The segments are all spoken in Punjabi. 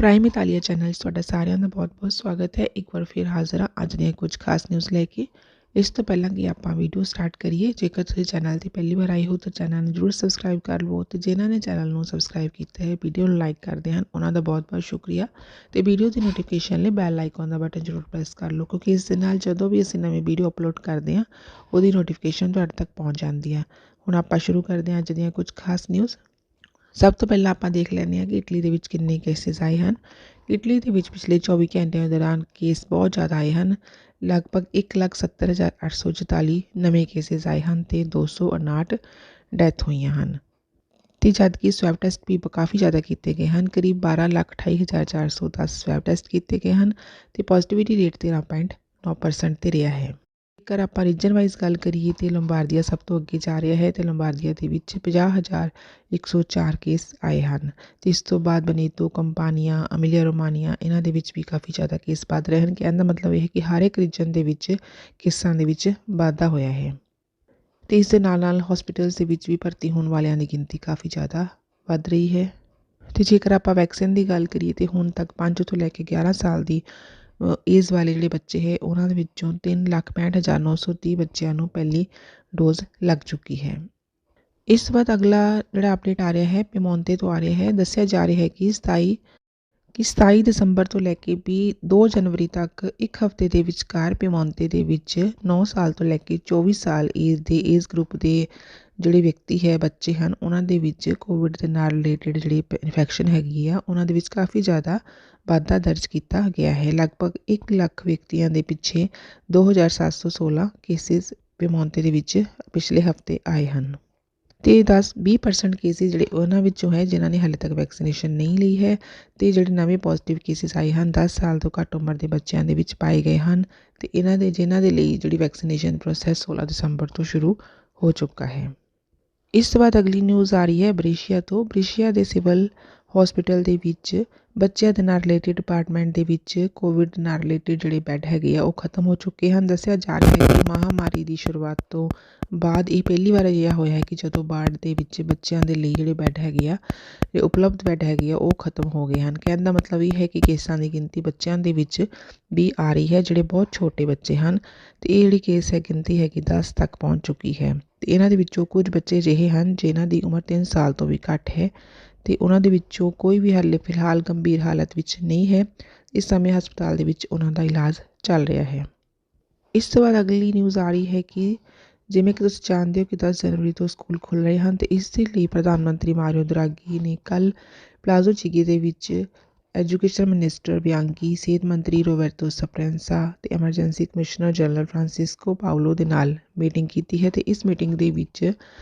ਪ੍ਰਾਈਮ ਇਤਾਲੀਆ ਚੈਨਲ 'ਚ ਤੁਹਾਡਾ ਸਾਰਿਆਂ ਦਾ ਬਹੁਤ-ਬਹੁਤ ਸਵਾਗਤ ਹੈ। ਇੱਕ ਵਾਰ ਫਿਰ ਹਾਜ਼ਰ ਹਾਂ ਅੱਜ ਦੀਆਂ ਕੁਝ ਖਾਸ ਨਿਊਜ਼ ਲੈ ਕੇ। ਇਸ ਤੋਂ ਪਹਿਲਾਂ ਕਿ ਆਪਾਂ ਵੀਡੀਓ ਸਟਾਰਟ ਕਰੀਏ, ਜੇਕਰ ਤੁਸੀਂ ਚੈਨਲ 'ਤੇ ਪਹਿਲੀ ਵਾਰ ਆਏ ਹੋ ਤਾਂ ਚੈਨਲ ਨੂੰ ਜ਼ਰੂਰ ਸਬਸਕ੍ਰਾਈਬ ਕਰ ਲਵੋ ਅਤੇ ਜਿਨ੍ਹਾਂ ਨੇ ਚੈਨਲ ਨੂੰ ਸਬਸਕ੍ਰਾਈਬ ਕੀਤਾ ਹੈ, ਵੀਡੀਓ ਨੂੰ ਲਾਈਕ ਕਰਦੇ ਹਨ, ਉਹਨਾਂ ਦਾ ਬਹੁਤ-ਬਹੁਤ ਸ਼ੁਕਰੀਆ। ਅਤੇ ਵੀਡੀਓ ਦੀ ਨੋਟੀਫਿਕੇਸ਼ਨ ਲਈ ਬੈਲ ਆਈਕਨ ਦਾ ਬਟਨ ਜ਼ਰੂਰ ਪ੍ਰੈਸ ਕਰ ਲਓ, ਕਿਉਂਕਿ ਇਸ ਦੇ ਨਾਲ ਜਦੋਂ ਵੀ ਅਸੀਂ ਨਵੀਂ ਵੀਡੀਓ ਅਪਲੋਡ ਕਰਦੇ ਹਾਂ, ਉਹਦੀ ਨੋਟੀਫਿਕੇਸ਼ਨ ਤੁਹਾਡੇ ਤੱਕ ਪਹੁੰਚ ਜਾਂਦੀ ਹੈ। ਹੁਣ ਆਪਾਂ ਸ਼ੁਰੂ ਕਰਦੇ ਹਾਂ ਅੱਜ ਦੀਆਂ ਕੁਝ ਖਾਸ ਨਿਊਜ਼। ਸਭ ਤੋਂ ਪਹਿਲਾਂ ਆਪਾਂ ਦੇਖ ਲੈਂਦੇ ਹਾਂ ਕਿ ਇਟਲੀ ਦੇ ਵਿੱਚ ਕਿੰਨੇ ਕੇਸਿਸ ਆਏ ਹਨ। ਇਟਲੀ ਦੇ ਵਿੱਚ ਪਿਛਲੇ 24 ਘੰਟਿਆਂ ਦੌਰਾਨ ਕੇਸ ਬਹੁਤ ਜ਼ਿਆਦਾ ਆਏ ਹਨ। ਲਗਭਗ 1,70,844 ਨਵੇਂ ਕੇਸਿਸ ਆਏ ਹਨ ਅਤੇ 259 ਡੈਥ ਹੋਈਆਂ ਹਨ। ਅਤੇ ਜਦਕਿ ਸਵੈਬ ਟੈਸਟ ਵੀ ਕਾਫੀ ਜ਼ਿਆਦਾ ਕੀਤੇ ਗਏ ਹਨ। ਕਰੀਬ 12,28,410 ਸਵੈਬ ਟੈਸਟ ਕੀਤੇ ਗਏ ਹਨ ਅਤੇ ਪੋਜ਼ੀਟਿਵਿਟੀ ਰੇਟ 13.9% 'ਤੇ ਰਿਹਾ ਹੈ। ਜੇਕਰ ਆਪਾਂ ਰੀਜਨ ਵਾਈਜ਼ ਗੱਲ ਕਰੀਏ ਤਾਂ ਲੰਬਾਰਦੀਆਂ ਸਭ ਤੋਂ ਅੱਗੇ ਜਾ ਰਿਹਾ ਹੈ ਅਤੇ ਲੰਬਾਰਦੀਆਂ ਦੇ ਵਿੱਚ 50,104 ਕੇਸ ਆਏ ਹਨ। ਅਤੇ ਇਸ ਤੋਂ ਬਾਅਦ ਬਨੇਤੋ, ਕੰਪਾਨੀਆ, ਅਮੀਲੀਆ ਰੋਮਾਨੀਆ ਇਹਨਾਂ ਦੇ ਵਿੱਚ ਵੀ ਕਾਫੀ ਜ਼ਿਆਦਾ ਕੇਸ ਵੱਧ ਰਹੇ ਹਨ। ਕਹਿਣ ਦਾ ਮਤਲਬ ਇਹ ਹੈ ਕਿ ਹਰ ਇੱਕ ਰੀਜਨ ਦੇ ਵਿੱਚ ਕੇਸਾਂ ਦੇ ਵਿੱਚ ਵਾਧਾ ਹੋਇਆ ਹੈ। ਅਤੇ ਇਸ ਦੇ ਨਾਲ ਨਾਲ ਹੌਸਪੀਟਲਸ ਦੇ ਵਿੱਚ ਵੀ ਭਰਤੀ ਹੋਣ ਵਾਲਿਆਂ ਦੀ ਗਿਣਤੀ ਕਾਫੀ ਜ਼ਿਆਦਾ ਵੱਧ ਰਹੀ ਹੈ। ਅਤੇ ਜੇਕਰ ਆਪਾਂ ਵੈਕਸੀਨ ਦੀ ਗੱਲ ਕਰੀਏ ਤਾਂ ਹੁਣ ਤੱਕ 5 ਤੋਂ ਲੈ ਕੇ 11 ਸਾਲ ਦੀ ਏਜ ਵਾਲੇ ਜਿਹੜੇ ਬੱਚੇ ਹੈ ਉਹਨਾਂ ਦੇ ਵਿੱਚੋਂ 3,65,930 ਬੱਚਿਆਂ ਨੂੰ ਪਹਿਲੀ ਡੋਜ਼ ਲੱਗ ਚੁੱਕੀ ਹੈ। ਇਸ ਤੋਂ ਬਾਅਦ ਅਗਲਾ ਜਿਹੜਾ ਅਪਡੇਟ ਆ ਰਿਹਾ ਹੈ ਪੀਮੋਂਤੇ ਤੋਂ ਆ ਰਿਹਾ ਹੈ। ਦੱਸਿਆ ਜਾ ਰਿਹਾ ਹੈ ਕਿ 27 ਦਸੰਬਰ ਤੋਂ ਲੈ ਕੇ 2 ਜਨਵਰੀ ਤੱਕ ਇੱਕ ਹਫ਼ਤੇ ਦੇ ਵਿਚਕਾਰ ਪੀਮੋਂਤੇ ਦੇ ਵਿੱਚ 9 ਸਾਲ ਤੋਂ ਲੈ ਕੇ 24 ਸਾਲ ਏਜ ਗਰੁੱਪ ਦੇ ਜਿਹੜੇ ਵਿਅਕਤੀ ਹੈ, ਬੱਚੇ ਹਨ, ਉਹਨਾਂ ਦੇ ਵਿੱਚ ਕੋਵਿਡ ਦੇ ਨਾਲ ਰਿਲੇਟਡ ਜਿਹੜੀ ਇਨਫੈਕਸ਼ਨ ਹੈਗੀ ਆ ਉਹਨਾਂ ਦੇ ਵਿੱਚ ਕਾਫੀ ਜ਼ਿਆਦਾ ਵਾਧਾ ਦਰਜ ਕੀਤਾ ਗਿਆ ਹੈ। ਲਗਭਗ 1 ਲੱਖ ਵਿਅਕਤੀਆਂ ਦੇ ਪਿੱਛੇ 2,716 ਕੇਸਿਸ ਪੀਮੋਂਤੇ ਦੇ ਵਿੱਚ ਪਿਛਲੇ ਹਫ਼ਤੇ ਆਏ ਹਨ। ਅਤੇ 10-20% ਕੇਸਿਸ ਜਿਹੜੇ ਉਹਨਾਂ ਵਿੱਚੋਂ ਹੈ ਜਿਨ੍ਹਾਂ ਨੇ ਹਾਲੇ ਤੱਕ ਵੈਕਸੀਨੇਸ਼ਨ ਨਹੀਂ ਲਈ ਹੈ। ਅਤੇ ਜਿਹੜੇ ਨਵੇਂ ਪੋਜ਼ੀਟਿਵ ਕੇਸਿਸ ਆਏ ਹਨ 10 ਸਾਲ ਤੋਂ ਘੱਟ ਉਮਰ ਦੇ ਬੱਚਿਆਂ ਦੇ ਵਿੱਚ ਪਾਏ ਗਏ ਹਨ। ਅਤੇ ਜਿਨ੍ਹਾਂ ਦੇ ਲਈ ਜਿਹੜੀ ਵੈਕਸੀਨੇਸ਼ਨ ਪ੍ਰੋਸੈਸ 16 ਦਸੰਬਰ ਤੋਂ ਸ਼ੁਰੂ ਹੋ ਚੁੱਕਾ ਹੈ। ਇਸ ਤੋਂ ਬਾਅਦ ਅਗਲੀ ਨਿਊਜ਼ ਆ ਰਹੀ ਹੈ ਬਰੇਸ਼ੀਆ ਤੋਂ। ਬਰੇਸ਼ੀਆ ਦੇ ਸਿਵਲ ਹੌਸਪੀਟਲ ਦੇ ਵਿੱਚ ਬੱਚਿਆਂ ਦੇ ਨਾਲ ਰਿਲੇਟਡ ਡਿਪਾਰਟਮੈਂਟ ਦੇ ਵਿੱਚ ਕੋਵਿਡ ਨਾਲ ਰਿਲੇਟਡ ਜਿਹੜੇ ਬੈੱਡ ਹੈਗੇ ਆ ਉਹ ਖਤਮ ਹੋ ਚੁੱਕੇ ਹਨ। ਦੱਸਿਆ ਜਾ ਰਿਹਾ ਹੈ ਕਿ ਮਹਾਂਮਾਰੀ ਦੀ ਸ਼ੁਰੂਆਤ ਤੋਂ ਬਾਅਦ ਇਹ ਪਹਿਲੀ ਵਾਰ ਅਜਿਹਾ ਹੋਇਆ ਹੈ ਕਿ ਜਦੋਂ ਵਾਰਡ ਦੇ ਵਿੱਚ ਬੱਚਿਆਂ ਦੇ ਲਈ ਜਿਹੜੇ ਬੈੱਡ ਹੈਗੇ ਆ, ਜਿਹੜੇ ਉਪਲਬਧ ਬੈੱਡ ਹੈਗੇ ਆ, ਉਹ ਖਤਮ ਹੋ ਗਏ ਹਨ। ਕਹਿਣ ਦਾ ਮਤਲਬ ਇਹ ਹੈ ਕਿ ਕੇਸਾਂ ਦੀ ਗਿਣਤੀ ਬੱਚਿਆਂ ਦੇ ਵਿੱਚ ਵੀ ਆ ਰਹੀ ਹੈ ਜਿਹੜੇ ਬਹੁਤ ਛੋਟੇ ਬੱਚੇ ਹਨ। ਅਤੇ ਇਹ ਜਿਹੜੀ ਕੇਸ ਹੈ ਗਿਣਤੀ ਹੈਗੀ 10 ਤੱਕ ਪਹੁੰਚ ਚੁੱਕੀ ਹੈ। ਅਤੇ ਇਹਨਾਂ ਦੇ ਵਿੱਚੋਂ ਕੁਝ ਬੱਚੇ ਅਜਿਹੇ ਹਨ ਜਿਨ੍ਹਾਂ ਦੀ ਉਮਰ 3 ਸਾਲ ਤੋਂ ਵੀ ਘੱਟ ਹੈ ਅਤੇ ਉਹਨਾਂ ਦੇ ਵਿੱਚੋਂ ਕੋਈ ਵੀ ਹਾਲੇ ਫਿਲਹਾਲ ਗੰਭੀਰ ਹਾਲਤ ਵਿੱਚ ਨਹੀਂ ਹੈ। ਇਸ ਸਮੇਂ ਹਸਪਤਾਲ ਦੇ ਵਿੱਚ ਉਹਨਾਂ ਦਾ ਇਲਾਜ ਚੱਲ ਰਿਹਾ ਹੈ। ਇਸ ਤੋਂ ਬਾਅਦ ਅਗਲੀ ਨਿਊਜ਼ ਆ ਰਹੀ ਹੈ ਕਿ ਜਿਵੇਂ ਕਿ ਤੁਸੀਂ ਜਾਣਦੇ ਹੋ ਕਿ 10 ਜਨਵਰੀ ਤੋਂ ਸਕੂਲ ਖੁੱਲ੍ਹ ਰਹੇ ਹਨ ਅਤੇ ਇਸ ਦੇ ਲਈ ਪ੍ਰਧਾਨ ਮੰਤਰੀ ਮਾਰੀਓ ਦਰਾਗੀ ਨੇ ਕੱਲ੍ਹ ਪਲਾਜ਼ੋ ਚਿਗੀ ਦੇ ਵਿੱਚ ਐਜੂਕੇਸ਼ਨ ਮਿਨਿਸਟਰ ਬਿਆਂਕੀ, ਸਿਹਤ ਮੰਤਰੀ ਰੋਬਰਟੋ ਸਪਰੈਂਸਾ ਅਤੇ emergency commissioner general Francisco Paulo ਦੇ ਨਾਲ ਮੀਟਿੰਗ ਕੀਤੀ ਹੈ। ਅਤੇ ਇਸ ਮੀਟਿੰਗ ਦੇ ਵਿੱਚ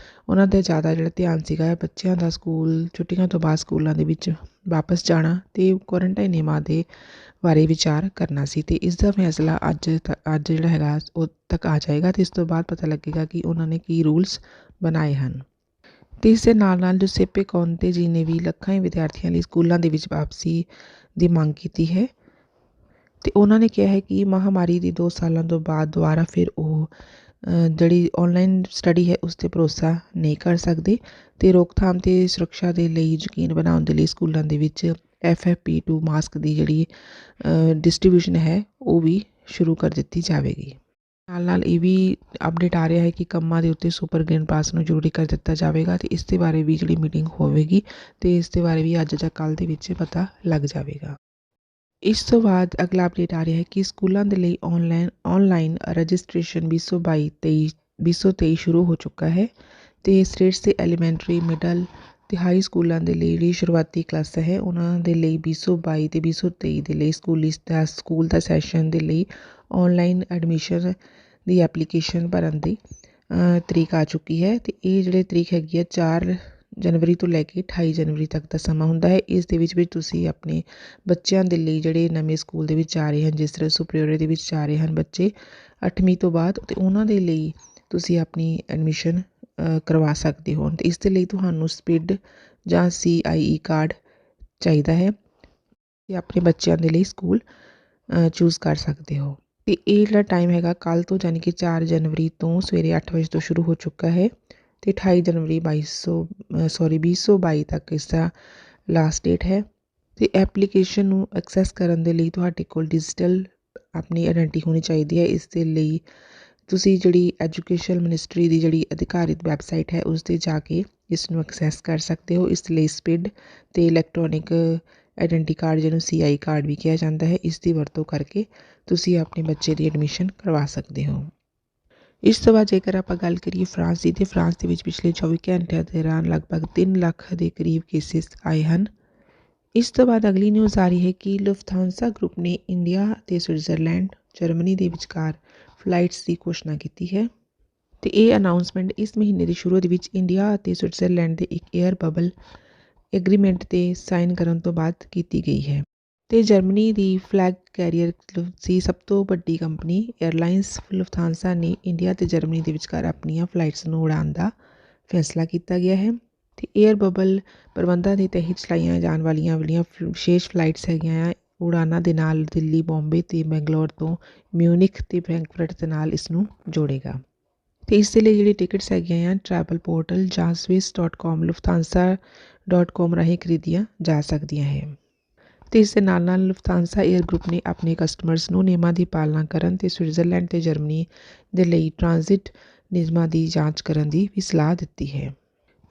ਉਹਨਾਂ ਦਾ ਜ਼ਿਆਦਾ ਜਿਹੜਾ ਧਿਆਨ ਸੀਗਾ ਬੱਚਿਆਂ ਦਾ ਸਕੂਲ ਛੁੱਟੀਆਂ ਤੋਂ ਬਾਅਦ ਸਕੂਲਾਂ ਦੇ ਵਿੱਚ ਵਾਪਸ ਜਾਣਾ ਅਤੇ ਕੁਆਰੰਟਾਈਨ ਨਿਯਮਾਂ ਦੇ ਬਾਰੇ ਵਿਚਾਰ ਕਰਨਾ ਸੀ। ਅਤੇ ਇਸ ਦਾ ਫੈਸਲਾ ਅੱਜ ਜਿਹੜਾ ਹੈਗਾ ਉਹ ਤੱਕ ਆ ਜਾਏਗਾ ਅਤੇ ਇਸ ਤੋਂ ਬਾਅਦ ਪਤਾ ਲੱਗੇਗਾ ਕਿ ਉਹਨਾਂ ਨੇ ਕੀ ਰੂਲਸ ਬਣਾਏ ਹਨ। ਅਤੇ ਇਸ ਦੇ ਨਾਲ ਨਾਲ ਜੁਸੇਪੇ ਕੋਂਤੇ ਜੀ ਨੇ ਵੀ ਲੱਖਾਂ ਹੀ ਵਿਦਿਆਰਥੀਆਂ ਲਈ ਸਕੂਲਾਂ ਦੇ ਵਿੱਚ ਵਾਪਸੀ ਦੀ ਮੰਗ ਕੀਤੀ ਹੈ। ਅਤੇ ਉਹਨਾਂ ਨੇ ਕਿਹਾ ਹੈ ਕਿ ਮਹਾਂਮਾਰੀ ਦੀ 2 ਸਾਲਾਂ ਤੋਂ ਬਾਅਦ ਦੁਬਾਰਾ ਫਿਰ ਉਹ ਜਿਹੜੀ ਔਨਲਾਈਨ ਸਟੱਡੀ ਹੈ ਉਸ 'ਤੇ ਭਰੋਸਾ ਨਹੀਂ ਕਰ ਸਕਦੇ ਅਤੇ ਰੋਕਥਾਮ ਅਤੇ ਸੁਰੱਖਿਆ ਦੇ ਲਈ ਯਕੀਨ ਬਣਾਉਣ ਦੇ ਲਈ ਸਕੂਲਾਂ ਦੇ ਵਿੱਚ FFP2 ਮਾਸਕ ਦੀ ਜਿਹੜੀ ਡਿਸਟਰੀਬਿਊਸ਼ਨ ਹੈ ਉਹ ਵੀ ਸ਼ੁਰੂ ਕਰ ਦਿੱਤੀ ਜਾਵੇਗੀ। ਨਾਲ ਨਾਲ ਇਹ ਵੀ ਅਪਡੇਟ ਆ ਰਿਹਾ ਹੈ ਕਿ ਕੰਮਾਂ ਦੇ ਉੱਤੇ ਸੁਪਰ ਗ੍ਰੀਨ ਪਾਸ ਨੂੰ ਜ਼ਰੂਰੀ ਕਰ ਦਿੱਤਾ ਜਾਵੇਗਾ ਅਤੇ ਇਸ ਦੇ ਬਾਰੇ ਵੀ ਜਿਹੜੀ ਮੀਟਿੰਗ ਹੋਵੇਗੀ ਅਤੇ ਇਸ ਦੇ ਬਾਰੇ ਵੀ ਅੱਜ ਜਾਂ ਕੱਲ੍ਹ ਦੇ ਵਿੱਚ ਪਤਾ ਲੱਗ ਜਾਵੇਗਾ। ਇਸ ਤੋਂ ਬਾਅਦ ਅਗਲਾ ਅਪਡੇਟ ਆ ਰਿਹਾ ਹੈ ਕਿ ਸਕੂਲਾਂ ਦੇ ਲਈ ਔਨਲਾਈਨ ਰਜਿਸਟ੍ਰੇਸ਼ਨ 2022-2023 ਸ਼ੁਰੂ ਹੋ ਚੁੱਕਾ ਹੈ। ਅਤੇ ਸਟੇਟਸ ਦੇ ਐਲੀਮੈਂਟਰੀ, ਮਿਡਲ ਅਤੇ ਹਾਈ ਸਕੂਲਾਂ ਦੇ ਲਈ ਜਿਹੜੀ ਸ਼ੁਰੂਆਤੀ ਕਲਾਸਾਂ ਹੈ ਉਹਨਾਂ ਦੇ ਲਈ 2022 ਅਤੇ 2023 ਦੇ ਲਈ ਸਕੂਲ ਦਾ ਸੈਸ਼ਨ ਦੇ ਲਈ ਔਨਲਾਈਨ ਐਡਮਿਸ਼ਨ ਦੀ ਐਪਲੀਕੇਸ਼ਨ ਭਰਨ ਦੀ ਤਰੀਕ ਆ ਚੁੱਕੀ ਹੈ। ਅਤੇ ਇਹ ਜਿਹੜੇ ਤਰੀਕ ਹੈਗੀ ਆ 4 ਜਨਵਰੀ ਤੋਂ ਲੈ ਕੇ 28 ਜਨਵਰੀ ਤੱਕ ਦਾ ਸਮਾਂ ਹੁੰਦਾ ਹੈ। ਇਸ ਦੇ ਵਿੱਚ ਤੁਸੀਂ ਆਪਣੇ ਬੱਚਿਆਂ ਦੇ ਲਈ ਜਿਹੜੇ ਨਵੇਂ ਸਕੂਲ ਦੇ ਵਿੱਚ ਜਾ ਰਹੇ ਹਨ, ਜਿਸ ਤਰ੍ਹਾਂ ਸੁਪਰੀਓਰ ਦੇ ਵਿੱਚ ਜਾ ਰਹੇ ਹਨ ਬੱਚੇ 8ਵੀਂ ਤੋਂ ਬਾਅਦ, ਅਤੇ ਉਹਨਾਂ ਦੇ ਲਈ ਤੁਸੀਂ ਆਪਣੀ ਐਡਮਿਸ਼ਨ ਕਰਵਾ ਸਕਦੇ ਹੋ। ਅਤੇ ਇਸ ਦੇ ਲਈ ਤੁਹਾਨੂੰ ਸਪਿਡ ਜਾਂ CIE ਕਾਰਡ ਚਾਹੀਦਾ ਹੈ ਅਤੇ ਆਪਣੇ ਬੱਚਿਆਂ ਦੇ ਲਈ ਸਕੂਲ ਚੂਜ਼ ਕਰ ਸਕਦੇ ਹੋ। ਅਤੇ ਇਹ ਜਿਹੜਾ ਟਾਈਮ ਹੈਗਾ ਕੱਲ੍ਹ ਤੋਂ ਯਾਨੀ ਕਿ 4 ਜਨਵਰੀ ਤੋਂ ਸਵੇਰੇ 8 ਵਜੇ ਤੋਂ ਸ਼ੁਰੂ ਹੋ ਚੁੱਕਾ ਹੈ ਅਤੇ 28 ਜਨਵਰੀ 2022 ਤੱਕ ਇਸ ਦਾ ਲਾਸਟ ਡੇਟ ਹੈ। ਤੇ ਐਪਲੀਕੇਸ਼ਨ ਨੂੰ ਐਕਸੈਸ ਕਰਨ ਦੇ ਲਈ ਤੁਹਾਡੇ ਕੋਲ ਡਿਜੀਟਲ ਆਪਣੀ ਆਇਡੈਂਟੀ ਹੋਣੀ ਚਾਹੀਦੀ ਹੈ। ਇਸ ਦੇ ਲਈ ਤੁਸੀਂ ਜਿਹੜੀ ਐਜੂਕੇਸ਼ਨ ਮਿਨਿਸਟਰੀ ਦੀ ਜਿਹੜੀ ਅਧਿਕਾਰਿਤ ਵੈਬਸਾਈਟ ਹੈ ਉਸ 'ਤੇ ਜਾ ਕੇ ਇਸ ਨੂੰ ਐਕਸੈਸ ਕਰ ਸਕਦੇ ਹੋ। ਇਸ ਲਈ ਸਪਿਡ ਅਤੇ ਇਲੈਕਟ੍ਰੋਨਿਕ ਆਇਡੈਂਟੀ ਕਾਰਡ, ਜਿਹਨੂੰ CI ਕਾਰਡ ਵੀ ਕਿਹਾ ਜਾਂਦਾ ਹੈ, ਇਸ ਦੀ ਵਰਤੋਂ ਕਰਕੇ ਤੁਸੀਂ ਆਪਣੇ ਬੱਚੇ ਦੀ ਐਡਮਿਸ਼ਨ ਕਰਵਾ ਸਕਦੇ ਹੋ। ਇਸ ਤੋਂ ਬਾਅਦ ਜੇਕਰ ਆਪਾਂ ਗੱਲ ਕਰੀਏ ਫਰਾਂਸ ਦੀ, ਤੇ ਫਰਾਂਸ ਦੇ ਵਿੱਚ ਪਿਛਲੇ 24 ਘੰਟਿਆਂ ਦੌਰਾਨ ਲਗਭਗ 3 ਲੱਖ ਦੇ ਕਰੀਬ ਕੇਸਿਸ ਆਏ ਹਨ। ਇਸ ਤੋਂ ਬਾਅਦ ਅਗਲੀ ਨਿਊਜ਼ ਆ ਰਹੀ ਹੈ ਕਿ ਲੁਫਥਾਂਸਾ ਗਰੁੱਪ ਨੇ ਇੰਡੀਆ ਅਤੇ ਸਵਿਟਜ਼ਰਲੈਂਡ, ਜਰਮਨੀ ਦੇ ਵਿਚਕਾਰ ਫਲਾਈਟਸ ਦੀ ਘੋਸ਼ਣਾ ਕੀਤੀ ਹੈ। ਤੇ ਇਹ ਅਨਾਊਂਸਮੈਂਟ ਇਸ ਮਹੀਨੇ ਦੇ ਸ਼ੁਰੂ ਦੇ ਵਿੱਚ ਇੰਡੀਆ ਅਤੇ ਸਵਿਟਜ਼ਰਲੈਂਡ ਦੇ ਇੱਕ ਏਅਰ ਬਬਲ ਐਗਰੀਮੈਂਟ 'ਤੇ ਸਾਈਨ ਕਰਨ ਤੋਂ ਬਾਅਦ ਕੀਤੀ ਗਈ ਹੈ। ਤੇ ਜਰਮਨੀ ਦੀ ਫਲੈਗ ਕੈਰੀਅਰ ਦੀ ਸਭ ਤੋਂ ਵੱਡੀ ਕੰਪਨੀ ਏਅਰਲਾਈਨਸ ਲੁਫਥਾਂਸਾ ਨੇ ਇੰਡੀਆ ਅਤੇ ਜਰਮਨੀ ਦੇ ਵਿਚਕਾਰ ਆਪਣੀਆਂ ਫਲਾਈਟਸ ਨੂੰ ਉਡਾਉਣ ਦਾ ਫੈਸਲਾ ਕੀਤਾ ਗਿਆ ਹੈ। ਤੇ ਏਅਰ ਬਬਲ ਪ੍ਰਬੰਧਾਂ ਦੇ ਤਹਿਤ ਚਲਾਈਆਂ ਜਾਣ ਵਾਲੀਆਂ ਵਿਸ਼ੇਸ਼ ਫਲਾਈਟਸ ਹੈਗੀਆਂ ਆ ਉਡਾਨਾਂ ਦੇ ਨਾਲ ਦਿੱਲੀ, ਬੰਬੇ ਅਤੇ ਬੈਂਗਲੌਰ ਤੋਂ ਮਿਊਨਿਖ ਅਤੇ ਫਰੈਂਕਫਰਟ ਦੇ ਨਾਲ ਇਸ ਨੂੰ ਜੋੜੇਗਾ। ਅਤੇ ਇਸ ਦੇ ਲਈ ਜਿਹੜੀ ਟਿਕਟਸ ਹੈਗੀਆਂ ਆ ਟਰੈਵਲ ਪੋਰਟਲ ਜਾਂ swiss.com, lufthansa.com ਰਾਹੀਂ ਖਰੀਦੀਆਂ ਜਾ ਸਕਦੀਆਂ ਹੈ। ਅਤੇ ਇਸ ਦੇ ਨਾਲ ਨਾਲ ਲੁਫਥਾਂਸਾ ਏਅਰ ਗਰੁੱਪ ਨੇ ਆਪਣੇ ਕਸਟਮਰਸ ਨੂੰ ਨਿਯਮਾਂ ਦੀ ਪਾਲਣਾ ਕਰਨ ਅਤੇ ਸਵਿਟਜ਼ਰਲੈਂਡ ਅਤੇ ਜਰਮਨੀ ਦੇ ਲਈ ਟ੍ਰਾਂਜ਼ਿਟ ਨਿਯਮਾਂ ਦੀ ਜਾਂਚ ਕਰਨ ਦੀ ਵੀ ਸਲਾਹ ਦਿੱਤੀ ਹੈ।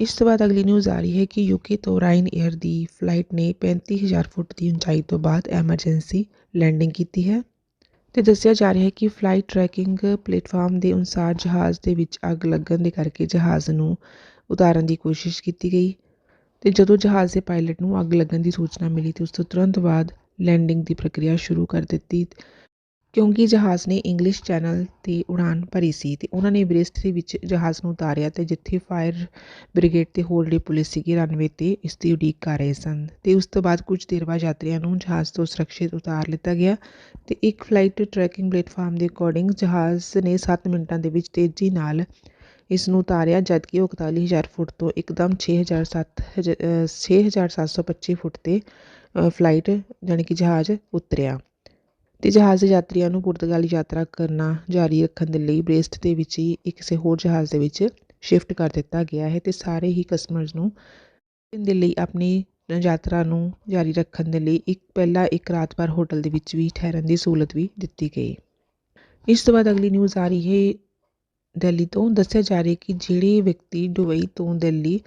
ਇਸ ਤੋਂ ਬਾਅਦ ਅਗਲੀ ਨਿਊਜ਼ ਆ ਰਹੀ ਹੈ ਕਿ UK ਤੋਂ ਰਾਇਨ ਏਅਰ ਦੀ ਫਲਾਈਟ ਨੇ 35,000 ਫੁੱਟ ਦੀ ਉਚਾਈ ਤੋਂ ਬਾਅਦ ਐਮਰਜੈਂਸੀ ਲੈਂਡਿੰਗ ਕੀਤੀ ਹੈ। ਅਤੇ ਦੱਸਿਆ ਜਾ ਰਿਹਾ ਹੈ ਕਿ ਫਲਾਈਟ ਟਰੈਕਿੰਗ ਪਲੇਟਫਾਰਮ ਦੇ ਅਨੁਸਾਰ ਜਹਾਜ਼ ਦੇ ਵਿੱਚ ਅੱਗ ਲੱਗਣ ਦੇ ਕਰਕੇ ਜਹਾਜ਼ ਨੂੰ ਉਤਾਰਨ ਦੀ ਕੋਸ਼ਿਸ਼ ਕੀਤੀ ਗਈ। ਅਤੇ ਜਦੋਂ ਜਹਾਜ਼ ਦੇ ਪਾਇਲਟ ਨੂੰ ਅੱਗ ਲੱਗਣ ਦੀ ਸੂਚਨਾ ਮਿਲੀ ਅਤੇ ਉਸ ਤੋਂ ਤੁਰੰਤ ਬਾਅਦ ਲੈਂਡਿੰਗ ਦੀ ਪ੍ਰਕਿਰਿਆ ਸ਼ੁਰੂ ਕਰ ਦਿੱਤੀ, ਕਿਉਂਕਿ ਜਹਾਜ਼ ਨੇ ਇੰਗਲਿਸ਼ ਚੈਨਲ 'ਤੇ ਉਡਾਨ ਭਰੀ ਸੀ। ਅਤੇ ਉਹਨਾਂ ਨੇ ਬ੍ਰੇਸਟ ਦੇ ਵਿੱਚ ਜਹਾਜ਼ ਨੂੰ ਉਤਾਰਿਆ ਅਤੇ ਜਿੱਥੇ ਫਾਇਰ ਬ੍ਰਿਗੇਡ ਅਤੇ ਹੋਰ ਜਿਹੜੀ ਪੁਲਿਸ ਸੀਗੀ ਰਨਵੇ 'ਤੇ ਇਸ ਦੀ ਉਡੀਕ ਕਰ ਰਹੇ ਸਨ। ਅਤੇ ਉਸ ਤੋਂ ਬਾਅਦ ਕੁਝ ਦੇਰ ਬਾਅਦ ਯਾਤਰੀਆਂ ਨੂੰ ਜਹਾਜ਼ ਤੋਂ ਸੁਰੱਖਿਅਤ ਉਤਾਰ ਲਿੱਤਾ ਗਿਆ। ਅਤੇ ਇੱਕ ਫਲਾਈਟ ਟਰੈਕਿੰਗ ਪਲੇਟਫਾਰਮ ਦੇ ਅਕੋਰਡਿੰਗ ਜਹਾਜ਼ ਨੇ 7 ਮਿੰਟਾਂ ਦੇ ਵਿੱਚ ਤੇਜ਼ੀ ਨਾਲ ਇਸ ਨੂੰ ਉਤਾਰਿਆ, ਜਦਕਿ ਉਹ 41,000 ਫੁੱਟ ਤੋਂ ਇੱਕਦਮ 6,725 ਫੁੱਟ 'ਤੇ ਫਲਾਈਟ ਜਾਣੀ ਕਿ ਜਹਾਜ਼ ਉਤਰਿਆ। ਅਤੇ ਜਹਾਜ਼ ਦੇ ਯਾਤਰੀਆਂ ਨੂੰ ਪੁਰਤਗਾਲ ਯਾਤਰਾ ਕਰਨਾ ਜਾਰੀ ਰੱਖਣ ਦੇ ਲਈ ਬ੍ਰੇਸਟ ਦੇ ਵਿੱਚ ਹੀ ਕਿਸੇ ਹੋਰ ਜਹਾਜ਼ ਦੇ ਵਿੱਚ ਸ਼ਿਫਟ ਕਰ ਦਿੱਤਾ ਗਿਆ ਹੈ। ਅਤੇ ਸਾਰੇ ਹੀ ਕਸਟਮਰਸ ਨੂੰ ਦੇ ਲਈ ਆਪਣੀ ਯਾਤਰਾ ਨੂੰ ਜਾਰੀ ਰੱਖਣ ਦੇ ਲਈ ਇੱਕ ਰਾਤ ਭਰ ਹੋਟਲ ਦੇ ਵਿੱਚ ਵੀ ਠਹਿਰਨ ਦੀ ਸਹੂਲਤ ਵੀ ਦਿੱਤੀ ਗਈ। ਇਸ ਤੋਂ ਬਾਅਦ ਅਗਲੀ ਨਿਊਜ਼ ਆ ਰਹੀ ਹੈ ਦਿੱਲੀ ਤੋਂ। ਦੱਸਿਆ ਜਾ ਰਿਹਾ ਕਿ ਜਿਹੜੇ ਵਿਅਕਤੀ ਦੁਬਈ ਤੋਂ ਦਿੱਲੀ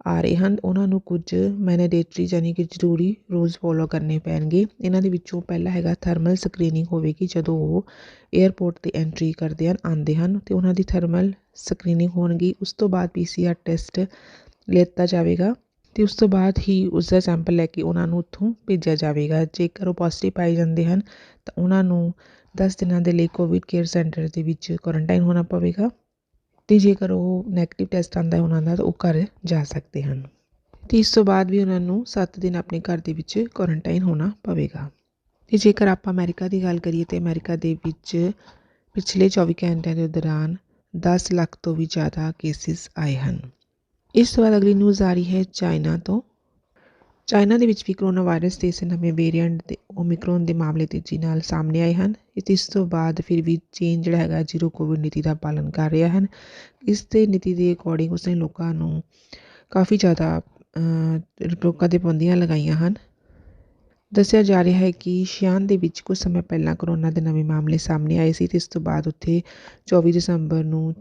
ਆ ਰਹੇ ਹਨ ਉਹਨਾਂ ਨੂੰ ਕੁਝ ਮੈਂਡੇਟਰੀ ਯਾਨੀ ਕਿ ਜ਼ਰੂਰੀ ਰੂਲਸ ਫੋਲੋ ਕਰਨੇ ਪੈਣਗੇ। ਇਹਨਾਂ ਦੇ ਵਿੱਚੋਂ ਪਹਿਲਾ ਹੈਗਾ ਥਰਮਲ ਸਕਰੀਨਿੰਗ ਹੋਵੇਗੀ ਜਦੋਂ ਉਹ ਏਅਰਪੋਰਟ 'ਤੇ ਐਂਟਰੀ ਕਰਦੇ ਹਨ ਆਉਂਦੇ ਹਨ ਅਤੇ ਉਹਨਾਂ ਦੀ ਥਰਮਲ ਸਕਰੀਨਿੰਗ ਹੋਣਗੀ। ਉਸ ਤੋਂ ਬਾਅਦ PCR ਟੈਸਟ ਲਿੱਤਾ ਜਾਵੇਗਾ ਅਤੇ ਉਸ ਤੋਂ ਬਾਅਦ ਹੀ ਉਸਦਾ ਸੈਂਪਲ ਲੈ ਕੇ ਉਹਨਾਂ ਨੂੰ ਉੱਥੋਂ ਭੇਜਿਆ ਜਾਵੇਗਾ। ਜੇਕਰ ਉਹ ਪੋਜ਼ੀਟਿਵ ਪਾਏ ਜਾਂਦੇ ਹਨ ਤਾਂ ਉਹਨਾਂ ਨੂੰ 10 ਦਿਨਾਂ ਦੇ ਲਈ ਕੋਵਿਡ ਕੇਅਰ ਸੈਂਟਰ ਦੇ ਵਿੱਚ ਕੁਆਰੰਟਾਈਨ ਹੋਣਾ ਪਵੇਗਾ। ਅਤੇ ਜੇਕਰ ਉਹ ਨੈਗੇਟਿਵ ਟੈਸਟ ਆਉਂਦਾ ਉਹਨਾਂ ਦਾ ਤਾਂ ਉਹ ਘਰ ਜਾ ਸਕਦੇ ਹਨ। ਅਤੇ ਇਸ ਤੋਂ ਬਾਅਦ ਵੀ ਉਹਨਾਂ ਨੂੰ 7 ਦਿਨ ਆਪਣੇ ਘਰ ਦੇ ਵਿੱਚ ਕੁਆਰੰਟਾਈਨ ਹੋਣਾ ਪਵੇਗਾ। ਅਤੇ ਜੇਕਰ ਆਪਾਂ ਅਮਰੀਕਾ ਦੀ ਗੱਲ ਕਰੀਏ ਤਾਂ ਅਮਰੀਕਾ ਦੇ ਵਿੱਚ ਪਿਛਲੇ 24 ਘੰਟਿਆਂ ਦੇ ਦੌਰਾਨ 10 ਲੱਖ ਤੋਂ ਵੀ ਜ਼ਿਆਦਾ ਕੇਸਿਸ ਆਏ ਹਨ। ਇਸ ਤੋਂ ਬਾਅਦ ਅਗਲੀ ਨਿਊਜ਼ ਆ ਰਹੀ ਹੈ ਚਾਈਨਾ ਤੋਂ। ਚਾਈਨਾ ਦੇ ਵਿੱਚ ਵੀ ਕਰੋਨਾ ਵਾਇਰਸ ਦੇ ਇਸ ਨਵੇਂ ਵੇਰੀਐਂਟ ਦੇ ਓਮਿਕਰੋਨ ਦੇ ਮਾਮਲੇ ਤੇਜ਼ੀ ਨਾਲ ਸਾਹਮਣੇ ਆਏ ਹਨ। ਇਸ ਤੋਂ ਬਾਅਦ ਫਿਰ ਵੀ ਚੀਨ ਜਿਹੜਾ ਹੈਗਾ ਜ਼ੀਰੋ ਕੋਵਿਡ ਨੀਤੀ ਦਾ ਪਾਲਣ ਕਰ ਰਿਹਾ ਹਨ। ਇਸ ਦੇ ਨੀਤੀ ਦੇ ਅਕੋਰਡਿੰਗ ਉਸਨੇ ਲੋਕਾਂ ਨੂੰ ਕਾਫੀ ਜ਼ਿਆਦਾ ਲੋਕਾਂ 'ਤੇ ਪਾਬੰਦੀਆਂ ਲਗਾਈਆਂ ਹਨ। ਦੱਸਿਆ ਜਾ ਰਿਹਾ ਹੈ ਕਿ ਸ਼ਿਆਨ ਦੇ ਵਿੱਚ ਕੁਝ ਸਮੇਂ ਪਹਿਲਾਂ ਕਰੋਨਾ ਦੇ ਨਵੇਂ ਮਾਮਲੇ ਸਾਹਮਣੇ ਆਏ ਸੀ ਅਤੇ ਇਸ ਤੋਂ ਬਾਅਦ ਉੱਥੇ 24 ਦਸੰਬਰ ਨੂੰ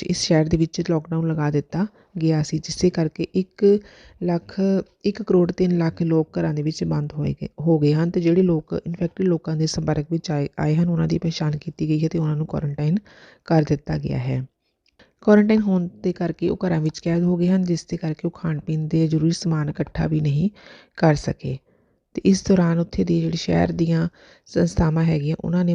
ਇਸ ਸ਼ਹਿਰ ਦੇ ਵਿੱਚ ਲੋਕਡਾਊਨ ਲਗਾ ਦਿੱਤਾ ਗਿਆ ਸੀ, ਜਿਸ ਕਰਕੇ 1 ਕਰੋੜ 3 ਲੱਖ ਲੋਕ ਘਰਾਂ ਦੇ ਵਿੱਚ ਬੰਦ ਹੋ ਗਏ ਹਨ। ਅਤੇ ਜਿਹੜੇ ਲੋਕ ਇਨਫੈਕਟਡ ਲੋਕਾਂ ਦੇ ਸੰਪਰਕ ਵਿੱਚ ਆਏ ਹਨ ਉਹਨਾਂ ਦੀ ਪਛਾਣ ਕੀਤੀ ਗਈ ਹੈ ਅਤੇ ਉਹਨਾਂ ਨੂੰ ਕੁਆਰੰਟਾਈਨ ਕਰ ਦਿੱਤਾ ਗਿਆ ਹੈ। ਕੁਆਰੰਟਾਈਨ ਹੋਣ ਦੇ ਕਰਕੇ ਉਹ ਘਰਾਂ ਵਿੱਚ ਕੈਦ ਹੋ ਗਏ ਹਨ, ਜਿਸ ਦੇ ਕਰਕੇ ਉਹ ਖਾਣ ਪੀਣ ਦੇ ਜ਼ਰੂਰੀ ਸਮਾਨ ਇਕੱਠਾ ਵੀ ਨਹੀਂ ਕਰ ਸਕੇ। ਅਤੇ ਇਸ ਦੌਰਾਨ ਉੱਥੇ ਦੀ ਜਿਹੜੀ ਸ਼ਹਿਰ ਦੀਆਂ ਸੰਸਥਾਵਾਂ ਹੈਗੀਆਂ ਉਹਨਾਂ ਨੇ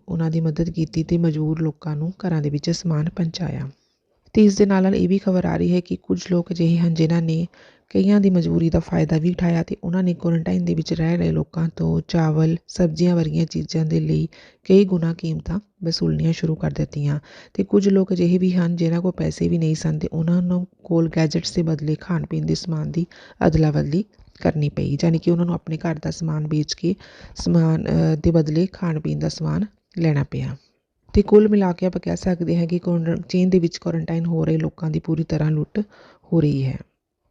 ਉਹਨਾਂ ਦੀ ਮਦਦ ਕੀਤੀ ਅਤੇ ਮਜ਼ਬੂਰ ਲੋਕਾਂ ਨੂੰ ਘਰਾਂ ਦੇ ਵਿੱਚ ਸਮਾਨ ਪਹੁੰਚਾਇਆ। ਅਤੇ ਇਸ ਦੇ ਨਾਲ ਨਾਲ ਇਹ ਵੀ ਖਬਰ ਆ ਰਹੀ ਹੈ ਕਿ ਕੁਝ ਲੋਕ ਅਜਿਹੇ ਹਨ ਜਿਨ੍ਹਾਂ ਨੇ ਕਈਆਂ ਦੀ ਮਜਬੂਰੀ ਦਾ ਫਾਇਦਾ ਵੀ ਉਠਾਇਆ ਅਤੇ ਉਹਨਾਂ ਨੇ ਕੁਆਰੰਟਾਈਨ ਦੇ ਵਿੱਚ ਰਹਿ ਰਹੇ ਲੋਕਾਂ ਤੋਂ ਚਾਵਲ, ਸਬਜ਼ੀਆਂ ਵਰਗੀਆਂ ਚੀਜ਼ਾਂ ਦੇ ਲਈ ਕਈ ਗੁਣਾ ਕੀਮਤਾਂ ਵਸੂਲਣੀਆਂ ਸ਼ੁਰੂ ਕਰ ਦਿੱਤੀਆਂ। ਅਤੇ ਕੁਝ ਲੋਕ ਅਜਿਹੇ ਵੀ ਹਨ ਜਿਨ੍ਹਾਂ ਕੋਲ ਪੈਸੇ ਵੀ ਨਹੀਂ ਸਨ ਅਤੇ ਉਹਨਾਂ ਨੂੰ ਕੋਲ ਗੈਜਟਸ ਦੇ ਬਦਲੇ ਖਾਣ ਪੀਣ ਦੇ ਸਮਾਨ ਦੀ ਅਦਲਾ ਬਦਲੀ ਕਰਨੀ ਪਈ, ਯਾਨੀ ਕਿ ਉਹਨਾਂ ਨੂੰ ਆਪਣੇ ਘਰ ਦਾ ਸਮਾਨ ਵੇਚ ਕੇ ਸਮਾਨ ਦੇ ਬਦਲੇ ਖਾਣ ਪੀਣ ਦਾ ਸਮਾਨ ਲੈਣਾ ਪਿਆ। ਅਤੇ ਕੁੱਲ ਮਿਲਾ ਕੇ ਆਪਾਂ ਕਹਿ ਸਕਦੇ ਹਾਂ ਕਿ ਚੀਨ ਦੇ ਵਿੱਚ ਕੁਆਰੰਟਾਈਨ ਹੋ ਰਹੇ ਲੋਕਾਂ ਦੀ ਪੂਰੀ ਤਰ੍ਹਾਂ ਲੁੱਟ ਹੋ ਰਹੀ ਹੈ।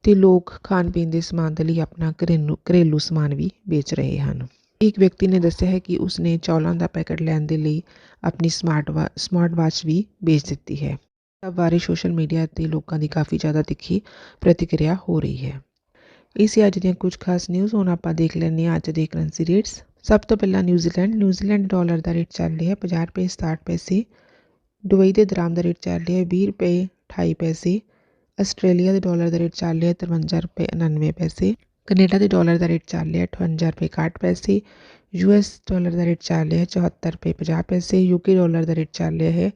ਤੇ ਲੋਕ ਖਾਣ ਪੀਣ ਦੇ ਸਮਾਨ ਦੇ ਲਈ ਆਪਣਾ ਘਰੇਲੂ ਸਮਾਨ ਵੀ ਵੇਚ ਰਹੇ ਹਨ। ਇੱਕ ਵਿਅਕਤੀ ਨੇ ਦੱਸਿਆ ਹੈ ਕਿ ਉਸਨੇ ਚੌਲਾਂ ਦਾ ਪੈਕਟ ਲੈਣ ਦੇ ਲਈ ਆਪਣੀ ਸਮਾਰਟ ਵਾਚ ਵੀ ਵੇਚ ਦਿੱਤੀ ਹੈ। ਇਸ ਬਾਰੇ ਸੋਸ਼ਲ ਮੀਡੀਆ 'ਤੇ ਲੋਕਾਂ ਦੀ ਕਾਫੀ ਜ਼ਿਆਦਾ ਤਿੱਖੀ ਪ੍ਰਤੀਕਿਰਿਆ ਹੋ ਰਹੀ ਹੈ। ਇਹ ਸੀ ਅੱਜ ਦੀਆਂ ਕੁਝ ਖਾਸ ਨਿਊਜ਼। ਹੁਣ ਆਪਾਂ ਦੇਖ ਲੈਂਦੇ ਹਾਂ ਅੱਜ ਦੇ ਕਰੰਸੀ ਰੇਟਸ। ਸਭ ਤੋਂ ਪਹਿਲਾਂ ਨਿਊਜ਼ੀਲੈਂਡ ਡਾਲਰ ਦਾ ਰੇਟ ਚੱਲ ਰਿਹਾ 50 ਰੁਪਏ 67 ਪੈਸੇ। ਦੁਬਈ ਦੇ ਦਰਾਮ ਦਾ ਰੇਟ ਚੱਲ ਰਿਹਾ 20 ਰੁਪਏ 28 ਪੈਸੇ। ਆਸਟ੍ਰੇਲੀਆ ਦੇ ਡਾਲਰ ਦਾ ਰੇਟ ਚੱਲ ਰਿਹਾ 53 ਰੁਪਏ 99 ਪੈਸੇ। ਕੈਨੇਡਾ ਦੇ ਡਾਲਰ ਦਾ ਰੇਟ ਚੱਲ ਰਿਹਾ 58 ਰੁਪਏ 61 ਪੈਸੇ। US ਡਾਲਰ ਦਾ ਰੇਟ ਚੱਲ ਰਿਹਾ 74 ਰੁਪਏ 50 ਪੈਸੇ। UK ਡਾਲਰ ਦਾ ਰੇਟ ਚੱਲ ਰਿਹਾ ਹੈ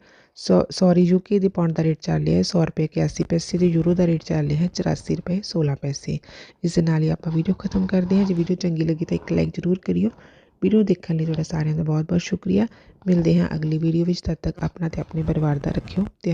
UK ਦੇ ਪਾਉਂਡ ਦਾ ਰੇਟ ਚੱਲ ਰਿਹਾ ਹੈ 100 ਰੁਪਏ 81 ਪੈਸੇ। ਤੇ ਯੂਰੋ ਦਾ ਰੇਟ ਚੱਲ ਰਿਹਾ ਹੈ 84 ਰੁਪਏ 16 ਪੈਸੇ। ਇਸ ਦੇ ਨਾਲ ਹੀ ਆਪਾਂ ਵੀਡੀਓ ਖਤਮ ਕਰਦੇ ਹਾਂ। ਜੇ ਵੀਡੀਓ ਚੰਗੀ ਲੱਗੀ ਤਾਂ ਇੱਕ ਲਾਈਕ ਜ਼ਰੂਰ ਕਰਿਓ। ਵੀਡੀਓ ਦੇਖਣ ਲਈ ਤੁਹਾਡਾ ਸਾਰਿਆਂ ਦਾ ਬਹੁਤ ਬਹੁਤ ਸ਼ੁਕਰੀਆ। ਮਿਲਦੇ ਹਾਂ ਅਗਲੀ ਵੀਡੀਓ ਵਿੱਚ। ਤਦ ਤੱਕ ਆਪਣਾ ਤੇ ਆਪਣੇ ਪਰਿਵਾਰ ਦਾ ਰੱਖਿਓ ਧਿਆਨ।